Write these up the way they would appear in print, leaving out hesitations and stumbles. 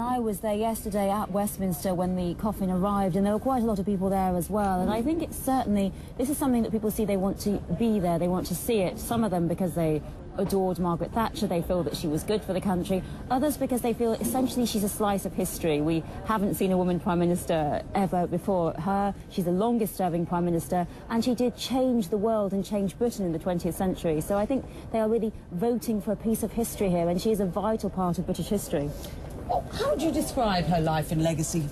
I was there yesterday at Westminster when the coffin arrived, and there were quite a lot of people there as well. And I think it's certainly, this is something that people see, they want to be there, they want to see it. Some of them because they adored Margaret Thatcher, they feel that she was good for the country. Others because they feel essentially she's a slice of history. We haven't seen a woman Prime Minister ever before her. She's the longest serving Prime Minister, and she did change the world and change Britain in the 20th century. So I think they are really voting for a piece of history here, and she is a vital part of British history. How would you describe her life and legacy?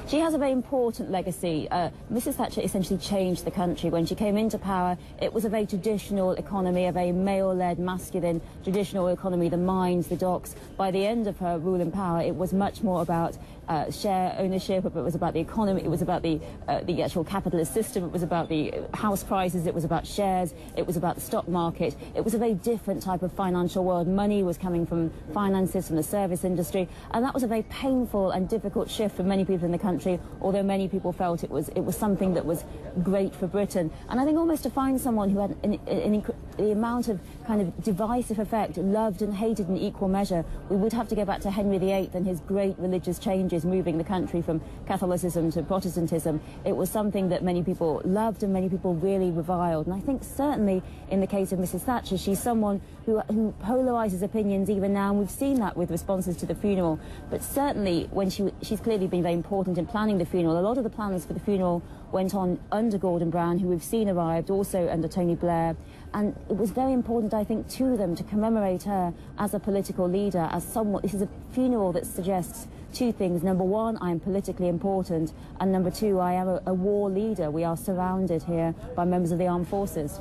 She has a very important legacy. Mrs. Thatcher essentially changed the country. When she came into power, it was a very traditional economy, a very male-led, masculine, traditional economy, the mines, the docks. By the end of her rule in power, it was much more about share ownership, it was about the economy, it was about the actual capitalist system, it was about the house prices, it was about shares, it was about the stock market. It was a very different type of financial world. Money was coming from finances, from the service industry, and that was a very painful and difficult shift for many people in the country, although many people felt it was something that was great for Britain. And I think almost to find someone who had the amount of kind of divisive effect, loved and hated in equal measure, we would have to go back to Henry VIII and his great religious changes, moving the country from Catholicism to Protestantism. It was something that many people loved and many people really reviled. And I think certainly in the case of Mrs. Thatcher, she's someone who polarises opinions even now, and we've seen that with responses to the funeral. But certainly when she's clearly been very important in planning the funeral. A lot of the plans for the funeral went on under Gordon Brown, who we've seen arrived, also under Tony Blair. And it was very important, I think, to them to commemorate her as a political leader, as someone. This is a funeral that suggests two things. Number one, I am politically important, and number two, I am a war leader. We are surrounded here by members of the armed forces.